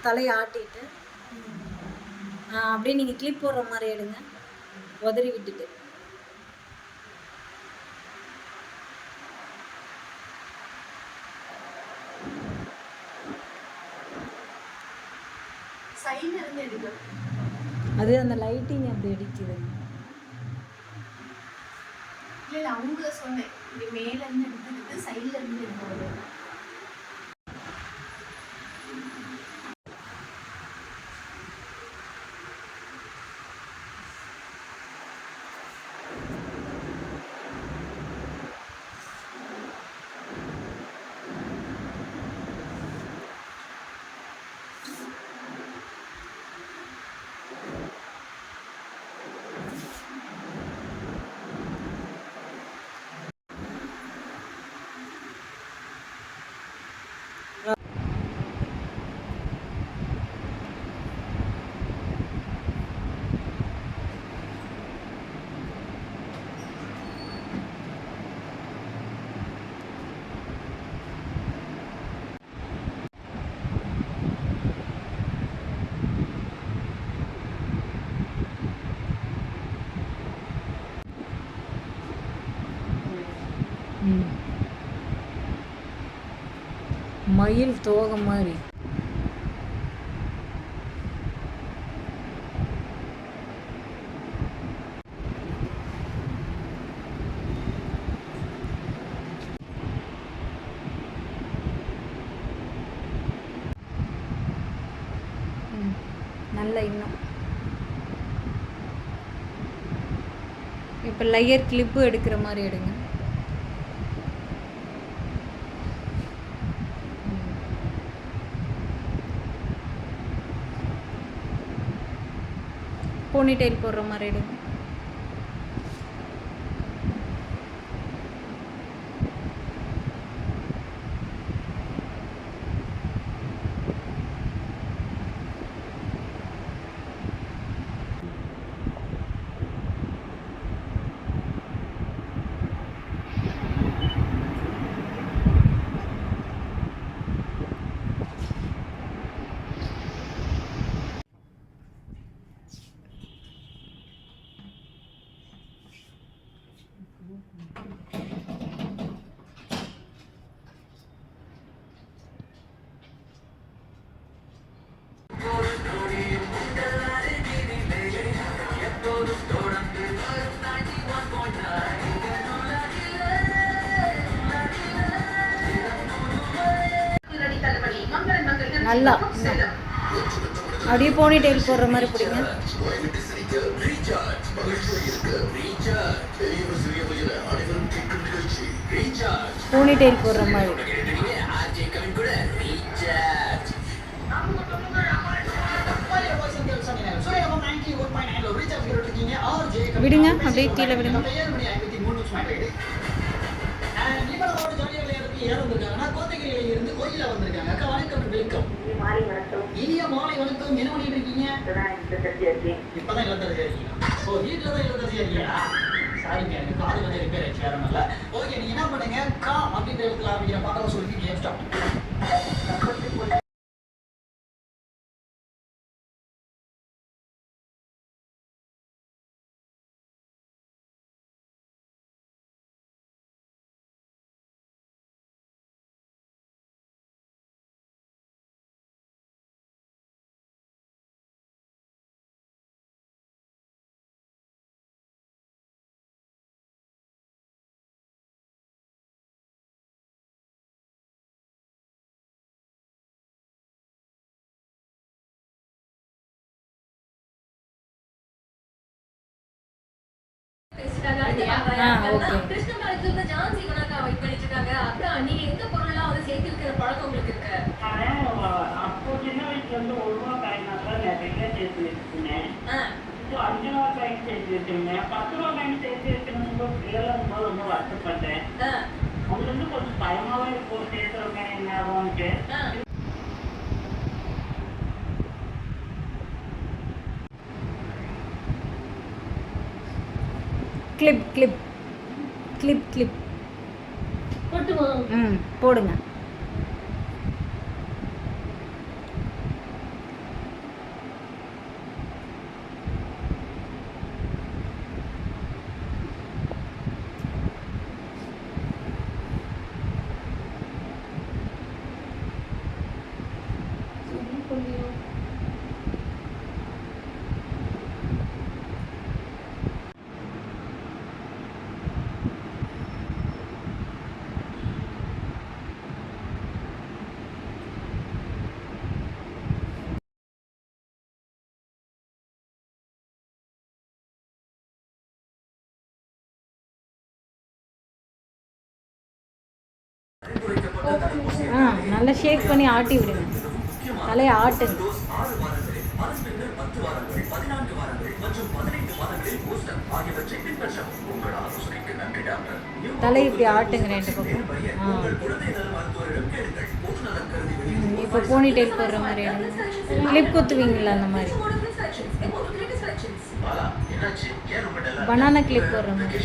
தலையை ஆட்டிட்டு அப்படியே நீங்கள் கிளிப் போடுற மாதிரி எடுங்க, உதறி விட்டுட்டு. அது அந்த லைட்டிங் அப்படி அடிக்குது. இல்லை அவங்கள சொன்னேன், இப்படி மேலேருந்து எடுத்துக்கிட்டு சைடில் இருந்து எடுக்கிறது. மயில் தோகை மாதிரி. நல்ல இன்னும் இப்போ லேயர் கிளிப்பு எடுக்கிற மாதிரி எடுங்க. போனி டைல் போடுற மாதிரி எடுங்க. நல்லா அப்படியே போனி டைல் போடுற மாதிரி பிடிங்க. போனி டைல் போடுற மாதிரி விடுங்க, அப்படியே கீழே விடுங்க. இனிய மாலை வணக்கம். என்ன பண்ணிட்டு இருக்கீங்க? இப்பதான் இல்லத்தரசியா இருக்கீங்களா? ஓ, வீட்டுல தான் இல்லத்தரசியா இருக்கீங்களா? சாரிங்க, எனக்கு காது வந்து ரிப்பேர் ஆயிடுச்சு, வேற நல்ல. ஓகே, நீங்க என்ன பண்ணுங்க, கா அப்படின்ற இடத்துல ஆரம்பிக்கிற பாட்டை சொல்லி கேஸ்டாப். அப்போ சின்ன வயசுல இருந்து 1 ரூபா காயின் நிறைய சேர்த்து வச்சுருந்தேன். 5 ரூபா காயின் சேர்த்து வச்சிருந்தேன். 10 ரூபா காயின் சேர்த்து வைக்கணும் பிள்ளைங்க ரொம்ப வருத்தப்பட்டேன். அதுல இருந்து கொஞ்சம் பயமாவே இருக்கும், சேர்த்துறவங்க என்ன ஆகும்ட்டு. கிளிப் கிளிப் கிளிப் கிளிப் போடுங்க. நல்லா ஷேக் பண்ணி ஆட்டி விடுங்க. தலையை ஆட்டுங்க. தலை இப்படி ஆட்டுங்க 2 பக்கம். இப்போ போனி டெயில் போடுற மாதிரி கிளிப் குத்துவீங்களா அந்த மாதிரி, பனானா கிளிப் போடுற மாதிரி.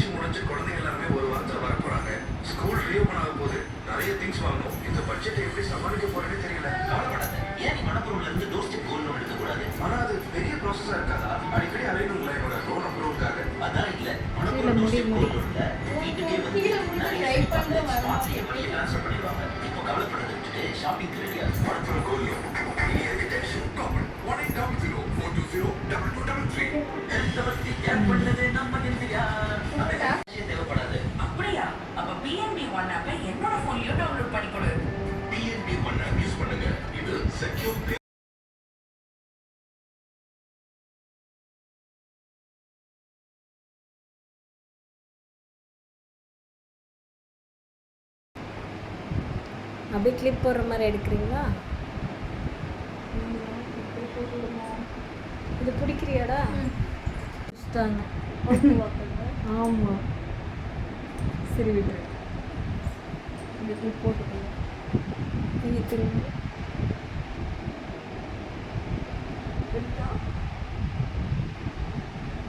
ஸ்கூல் ரீஓபன் ஆக போகுது, நிறைய திங்ஸ் வாங்கணும். இந்த பட்ஜெட்டை எப்படி சமாளிக்க போறேன்னு தெரியல. கவலைப்படாத, ஏன் நீ மணப்பூர்ல இருந்து டோர் ஸ்டெப் கோல்ட் லோன் எடுக்க கூடாது? ஆனா அது பெரிய ப்ராசஸா இருக்காதா? அடிக்கடி அலையணுங்களா என்னோட லோன் அப்ரூவலுக்காக? அதான் இல்ல, மணப்பூர் டோர் ஸ்டெப் கோல்ட் லோன்ல வீட்டுக்கே வந்து நிறைய ஸ்மார்ட்லயே மணியை ட்ரான்ஸ்ஃபர் பண்ணிடுவாங்க. இப்போ கவலைப்படுறதை விட்டுட்டு ஷாப்பிங் ரெடியா மணப்பூர் கோல்ட் லோன். இனி எதுக்கு டென்ஷன்? கால் 1800 420 2233. பண்ணது நம்ம இந்தியா. தேவைப்படாது. அப்படியா? அப்ப பிஎன்பி ஒன் ஆப்பை என்னோட போன்லயே டவுன்லோட் பண்ணி கொடு. பிஎன்பி ஒன் ஆப் யூஸ் பண்ணுங்க. இது செக்யூர். அப்படியே கிளிப் போடுற மாதிரி எடுக்கிறீங்களா? இது பிடிக்கிறியாடா? ஆமாம், சரி விடு. இந்த கிளிப் போட்டுக்கோங்க. நீங்கள் திரும்ப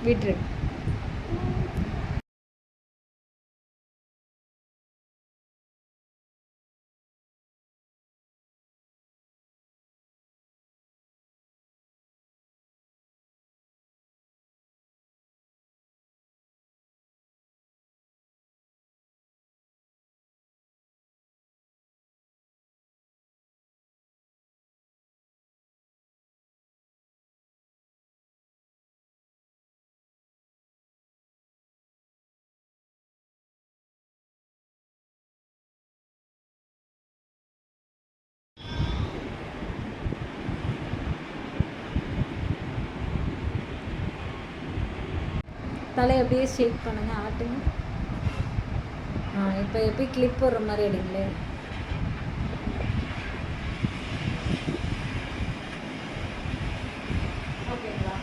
விட்டுரு. தலையை அப்படியே ஷேக் பண்ணுங்க, ஆட்டுங்க. இப்போ எப்படி கிளிப் போடுற மாதிரி எடுங்களே. ஓகேங்களா?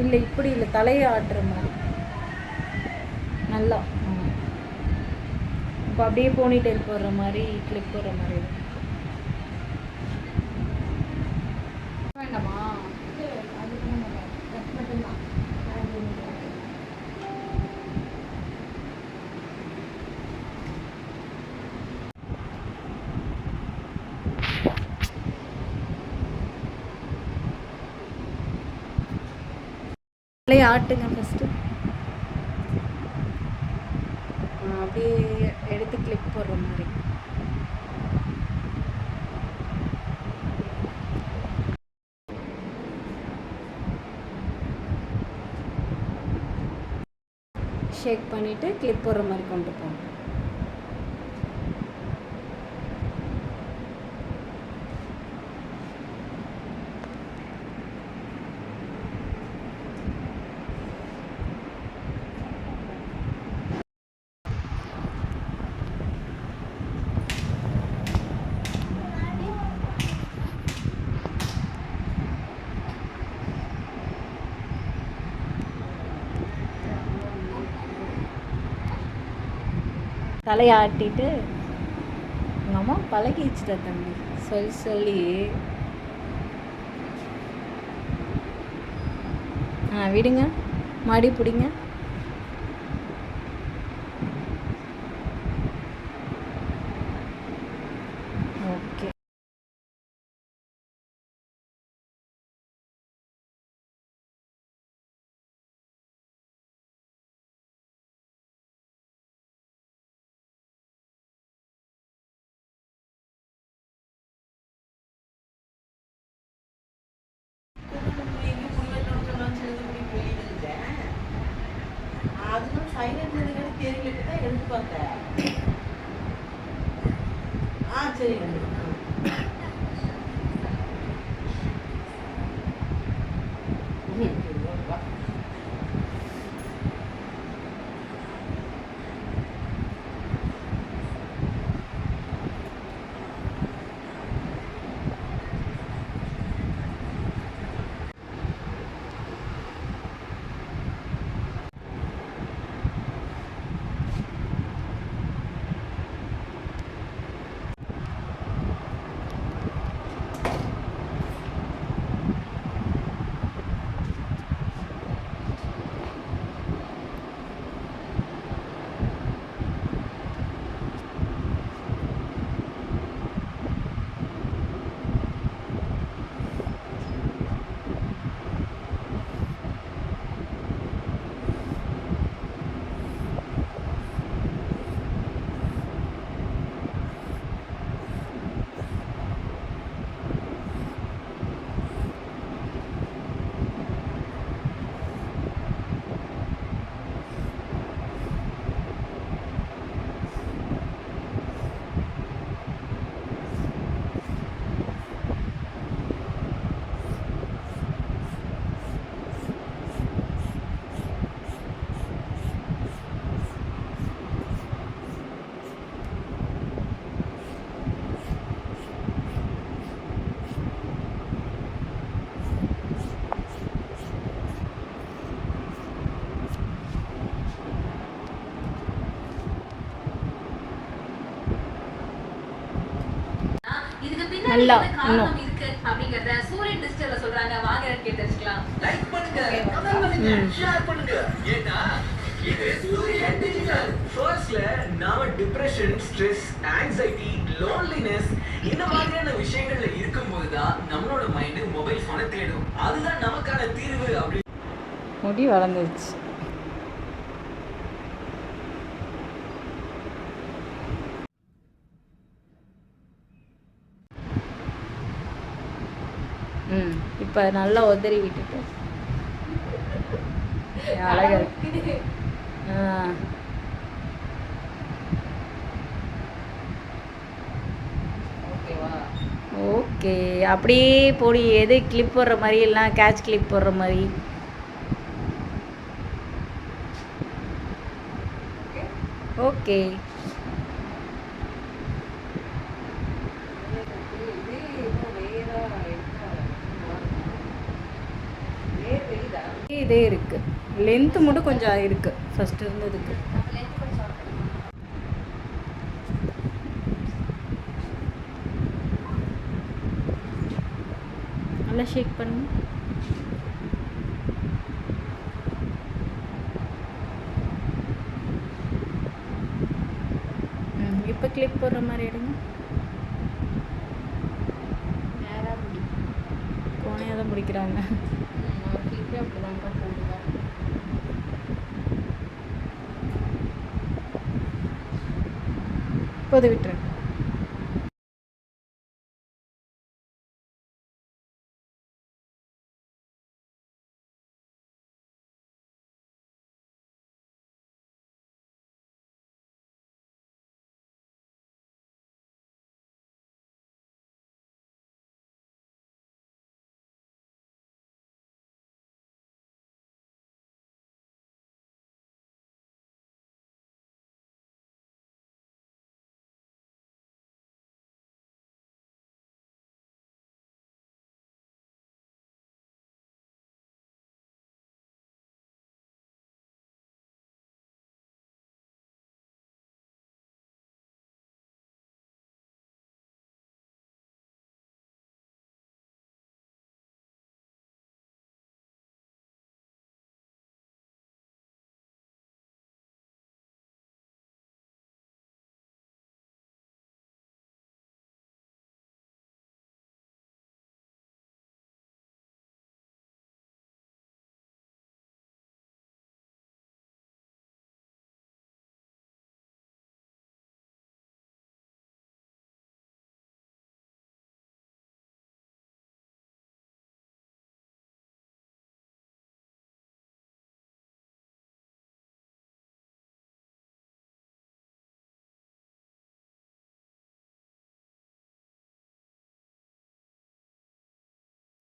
இல்லை இப்படி இல்லை, தலையை ஆட்டுற மாதிரி நல்லா. இப்போ அப்படியே போனி டெயில் போடுற மாதிரி, கிளிப் போடுற மாதிரி வேண்டாமா? தலையை ஆட்டுங்க ஃபஸ்ட்டு. அப்படியே எடுத்து கிளிப் போடுற மாதிரி. ஷேக் பண்ணிவிட்டு கிளிப் போடுற மாதிரி கொண்டு போங்க. தலையை ஆட்டிட்டு உங்கள் அம்மா பழகிடுச்சுட்டா தம்பி, சொல்லி சொல்லி. விடுங்க, மடி பிடிங்க. ஓகே. சைலண்ட் இருந்துக்கிட்டு தேடிக்கிட்டு தான் எடுத்து பார்த்தேன். சரி. நல்லா இன்னும் அப்படிங்கறத சூரியன் டிஜிட்டல்ல சொல்றாங்க. வாங்க கேட்டு தெரிஞ்சுக்கலாம். லைக் பண்ணுங்க, கமெண்ட் பண்ணுங்க, ஷேர் பண்ணுங்க. ஏன்னா இது சூரியன் டிஜிட்டல். ஃபர்ஸ்ட்ல நாம டிப்ரெஷன், ஸ்ட்ரெஸ், ஆங்ஸைட்டி, லோன்லினஸ் இந்த மாதிரியான விஷயங்கள்ல இருக்கும்போது தான் நம்மளோட மைண்ட் மொபைல் போனை தேடும். அதுதான் நமக்கான தீர்வு அப்படி. முடி வளர்ந்துருச்சு. இப்போ நல்லா உதறி விட்டுட்டு அழகா இருக்கு. ஓகே, அப்படியே போடி. எது கிளிப் போடுற மாதிரி எல்லாம் கேட்ச் கிளிப் போடுற மாதிரி. ஓகே. இதே இருக்கு, லென்த்து மட்டும் கொஞ்சம் இருக்கு ஃபர்ஸ்ட் இருந்ததுக்கு. நல்லா ஷேக் பண்ணு. இப்போ கிளிப் போடுற மாதிரி எடுங்க. கோணையாக தான் பிடிக்கிறாங்க. இப்போது விட்டுரு.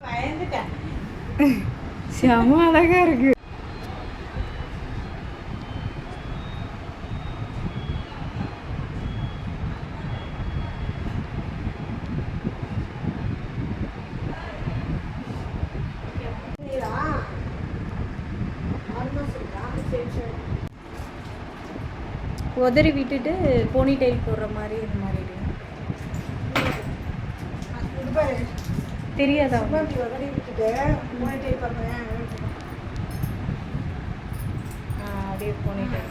பயந்துட்டேன். செம அழகா இருக்கு. சரிடா. 6 மாசம் இருக்கா? சரி, சரி. உதறி விட்டுட்டு போனி டைல் போடுற மாதிரி இந்த மாதிரி இருக்கு. இது பாரு. தெரியாதா சும்மா இப்படி உதறி விட்டுட்டு மூணு டைப் பண்ணுவேன். அப்படியே போனி டைல்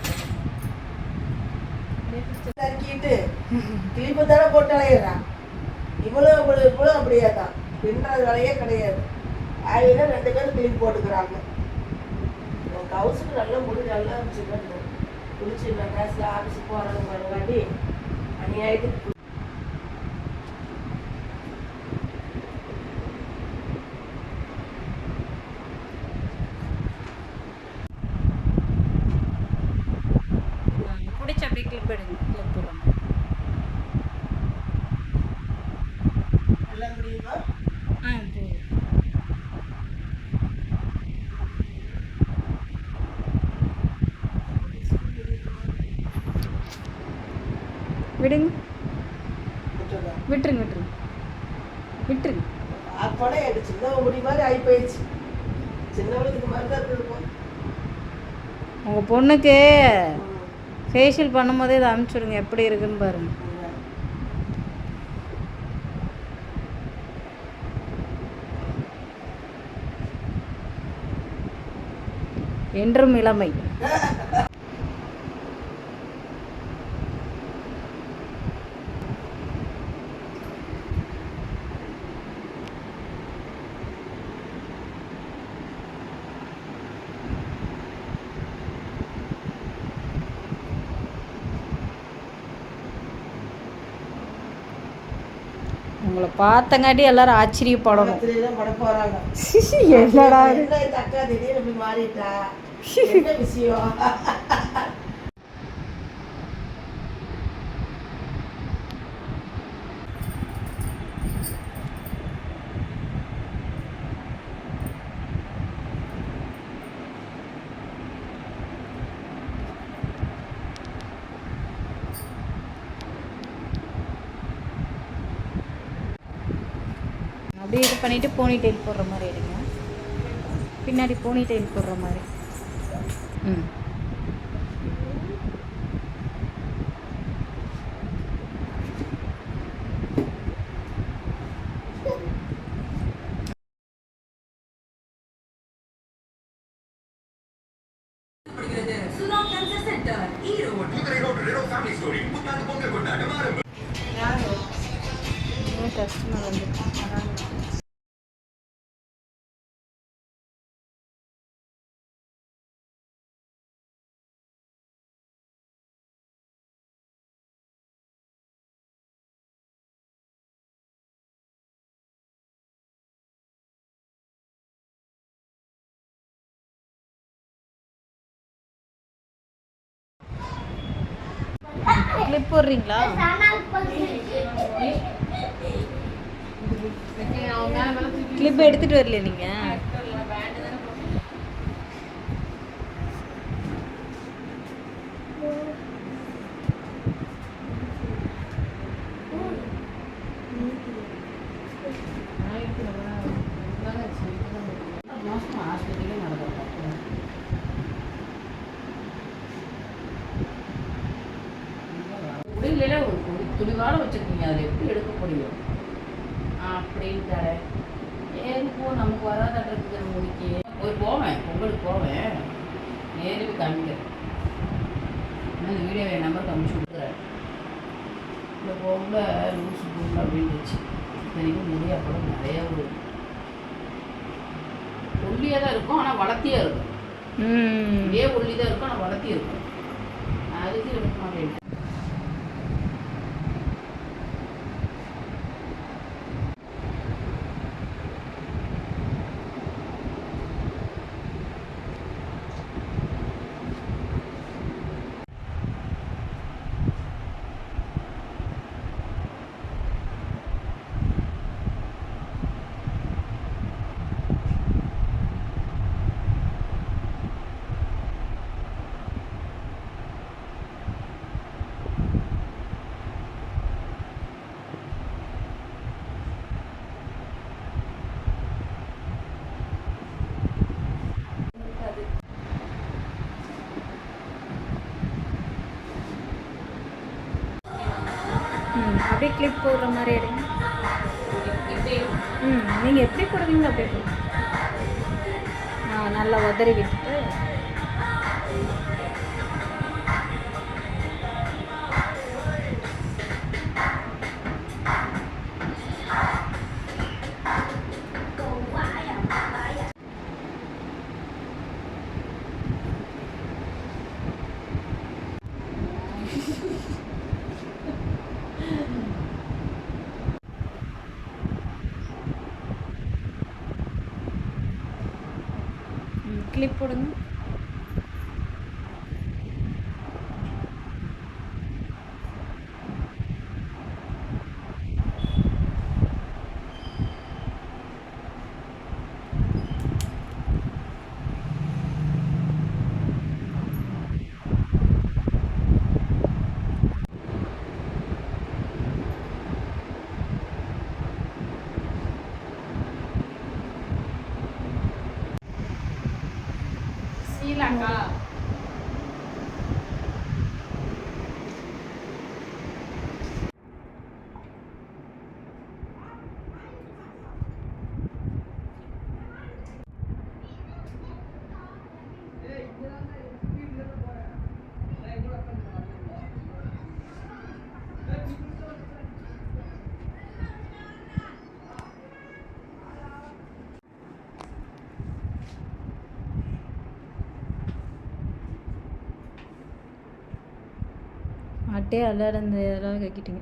தக்கிட்டு கிளிப்பு தானே போட்டு அலையிறான். இவ்வளோ அப்படியே தான் பின்றது வேலையே கிடையாது. ஆயினா 2 பேரும் கிளிப் போட்டுக்கிறாங்க. உன் கவுசுக்கு நல்லா முடி நல்லா இருந்துச்சு. குளிச்சு மெட்ராஸில் ஆஃபீஸுக்கு போகிறது மறுவாட்டி அநியாயிட்டு பிடிச்ச அப்படியே கிளிப் எடுங்க. கிளிப் போடுறோம். நல்லா முடியுமா? சரி. விடுங்க. விட்டுருங்க விட்டுருங்க விட்டுருங்க. அப்போனா எனக்கு சின்ன முடி மாதிரி ஆகி போயிடுச்சு. சின்னவளுக்கு இது மாதிரி தான் இருக்கும். உங்கள் பொண்ணுக்கு ஃபேஷியல் பண்ணும்போதே இதை அனுப்பிச்சுடுங்க, எப்படி இருக்குன்னு பாருங்க. என்றும் இளமை. உங்களை பார்த்தங்காட்டி எல்லாரும் ஆச்சரியப்படணும். பக்கத்துலேயே பட போகிறாங்க. என்னடா இது? என்ன இந்த அக்கா திடீர்னு இப்படி மாறிட்டா? என்ன விஷயம்? அப்படியே இது பண்ணிவிட்டு போனி டைல் போடுற மாதிரி எடுங்க. பின்னாடி போனி டைல் போடுற மாதிரி. ம். சுனோ கேன்சர் சென்டர் ஈரோடு. புதுரை ரோடு ரெனோ ஃபேமிலி ஸ்டோரி புத்தாண்டு பொங்கல் கொண்டாட்டம் ஆரம்பம். கஸ்டமர் வந்து கிளிப் போடுறீங்களா? கிளிப் எடுத்துட்டு வரல நீங்க? முடியல ஒரு துணிவான வச்சுருக்கீங்க, அதில் எப்படி எடுக்க முடியும் அப்படின்ட்டு ஏறிப்போ நமக்கு வராதன்றதுக்கு முடிக்கு ஒரு போவேன், பொங்கலுக்கு போவேன், நேரில் போய் காமிக்கிறேன். இந்த வீடியோ என் நம்பருக்கு அனுப்பிச்சி விட்டுறேன். இந்த பொங்கலை லூசு பொங்கல் அப்படின்னுச்சு. இத்தனைக்கும் முடிய அப்படம் நிறையா ஒரு ஒல்லியாக தான் இருக்கும், ஆனால் வளர்த்தியாக இருக்கும். இதே ஒல்லி தான் இருக்கும், ஆனால் வளர்த்தி இருக்கும். அதுக்கு எடுக்க மாட்டேன். அப்படியே கிளிப் போடுற மாதிரி எடுங்க. இப்படி நீங்கள் எப்படி போடுவீங்களோ அப்படியே போடுங்க. நல்லா உதறி விட்டுட்டு கிளிப் போடுங்க. ஸ்ரீலங்கா அட்டே அல்லாட எல்லாம் கட்டிட்டீங்க.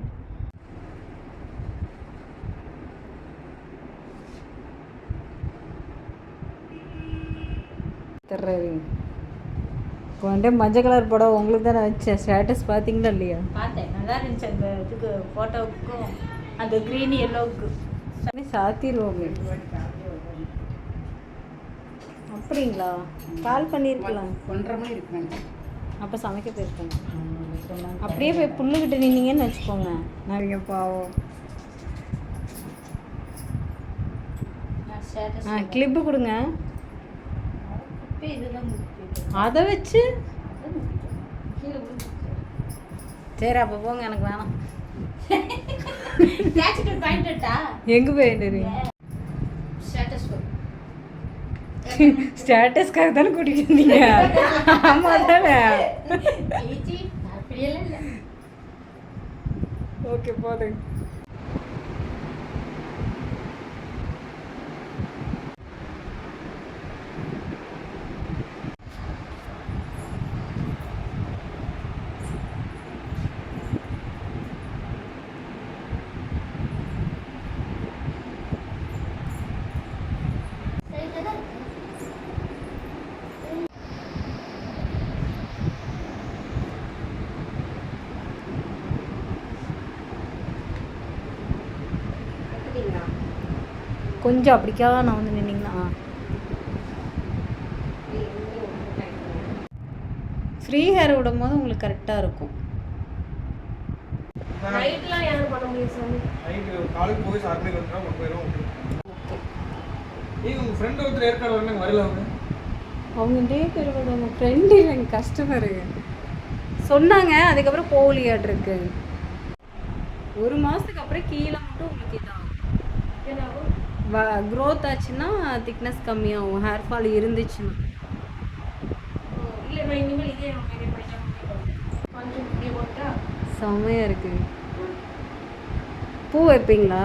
தர்றீங்க கொண்டே மஞ்சள் கலர் படம் உங்களுக்கு தான் நான் வச்சேன். ஸ்டேட்டஸ் பார்த்தீங்களா இல்லையா? பார்த்தேன், நல்லா இருந்துச்சு. அந்த இதுக்கு ஃபோட்டோவுக்கும் அந்த க்ரீன் எல்லோவுக்கு சாத்திடுவோங்க. அப்படிங்களா? கால் பண்ணியிருக்கலாம். 1:30 மணி இருக்குங்க. அப்போ சமைக்க போயிருக்கோங்க. அப்படியே போய் புல்லுக்கிட்ட நின்னீங்கன்னு வச்சுக்கோங்க. நிறைய பாவம். கிளிப்பு கொடுங்க. அதை வச்சு சரி அப்போ போங்க, எனக்கு வேணாம். எங்கே போயிட்டு ஸ்டேட்டஸ்க்காக தானே கூட்டிகிட்டு இருந்தீங்க? ஆமாம் தானே? ஓகே போதுங்க. கொஞ்சம் அப்படிக்காக நான் வந்து நின்னீங்கன்னா ஃப்ரீ ஹேர் விடும் போது உங்களுக்கு கரெக்டாக இருக்கும். நைட்லாம் யாரும் பண்ண முடியும் சாமி. நைட்டு காலையில் போய் 6 மணிக்கு வந்துட்டா 1 போயிடும். நீங்கள் உங்கள் ஃப்ரெண்டு ஒருத்தர் ஏற்காடு வரணும் வரல அவங்க அவங்க டே பேரோட உங்கள் ஃப்ரெண்டு எங்கள் கஸ்டமரு சொன்னாங்க. அதுக்கப்புறம் போலியாட்ருக்கு. 1 மாதத்துக்கு அப்புறம் கீழே மட்டும் உங்களுக்கு இதாகும். க்ரோத் ஆச்சுன்னா திக்னஸ் கம்மியாகும். ஹேர் ஃபால் இருந்துச்சுன்னா. இல்லை நான் இனிமேல் இதே மெயின்டைன் பண்ணிட்டேன். கொஞ்சம் இப்படி போட்டா செம்மையாக இருக்குது. பூ வைப்பீங்களா?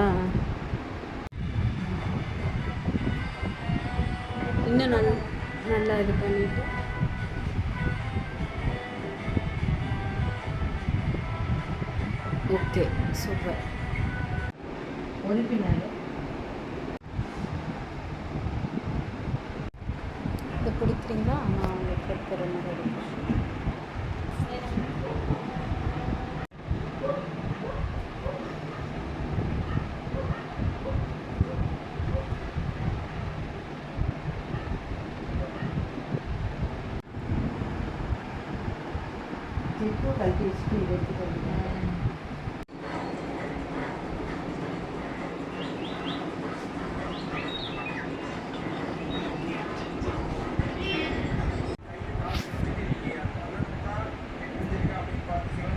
இன்னும் நல்லா இது பண்ணிட்டு ஓகே சூப்பர். ஒதுப்பினாரு இதை பிடிக்கிறீங்களா? நான் உங்களுக்கு எடுக்கிற மாதிரி எடுக்கிறேன். இப்போ கல்வி வச்சுட்டு இதை எடுத்துட்டு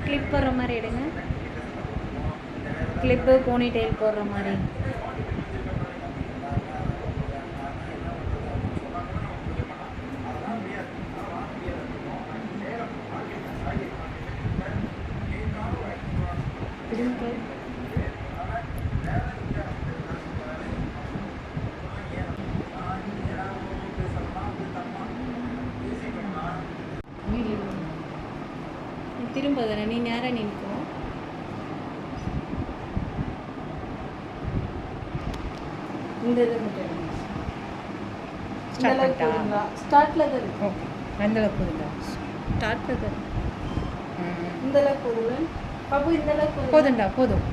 கிளிப் வர மாதிரி எடுங்க. கிளிப்பு போனி டெயில் போடுற மாதிரி. திரும்ப தானே நீ நேராக நிற்கும். இந்த இது மட்டும் ஸ்டார்ட் பண்ணிட்டா? ஸ்டார்ட்ல தான் இருக்கும். எந்த அளவுக்கு போதுங்களா? ஸ்டார்ட்டில் தான். இந்த அளவுக்கு போதுல பாப்பு, இந்த அளவுக்கு போதும்டா, போதும்.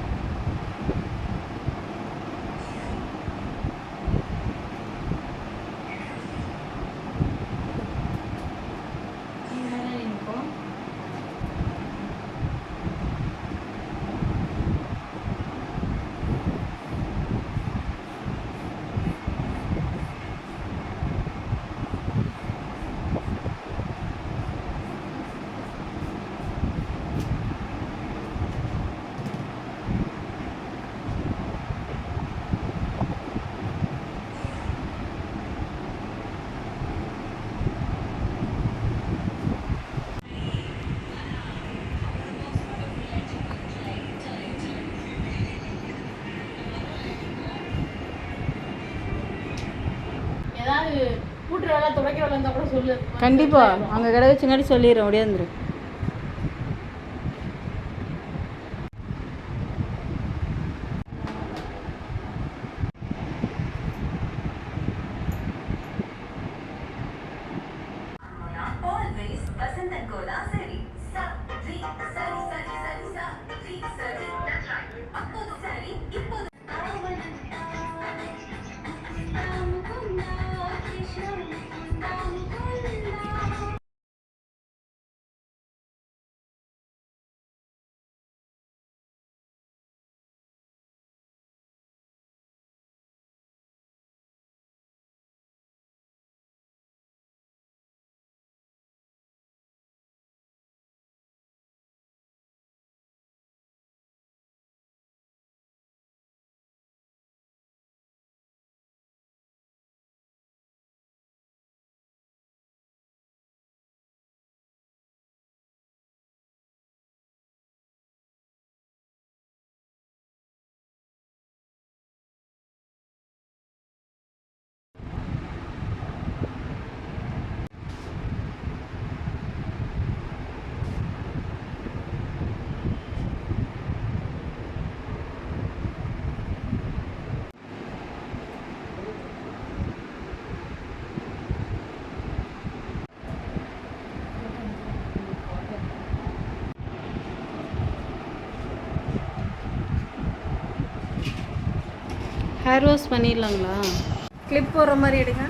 ஏதாவது கூட்டுற வேலை துடைக்கிற வேலை இருந்தால் கூட சொல்லு. கண்டிப்பாக அங்கே கடை வச்சுங்காட்டி சொல்லிடுறேன், ஒடியாந்துரு. Always Vasanth & Co. Sari. Sari. That's right. அப்போது சரி, இப்போது ஹேர் வாஷ் பண்ணிடலாங்களா? கிளிப் போடுற மாதிரி எடுங்க.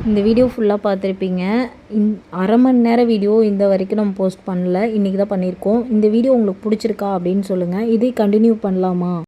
இந்த வீடியோ ஃபுல்லாக பார்த்துருப்பீங்க. அரை மணி நேரம் வீடியோ இந்த வரைக்கும் நம்ம போஸ்ட் பண்ணல, இன்றைக்கி தான் பண்ணியிருக்கோம். இந்த வீடியோ உங்களுக்கு பிடிச்சிருக்கா அப்படின்னு சொல்லுங்கள். இதே கண்டினியூ பண்ணலாமா?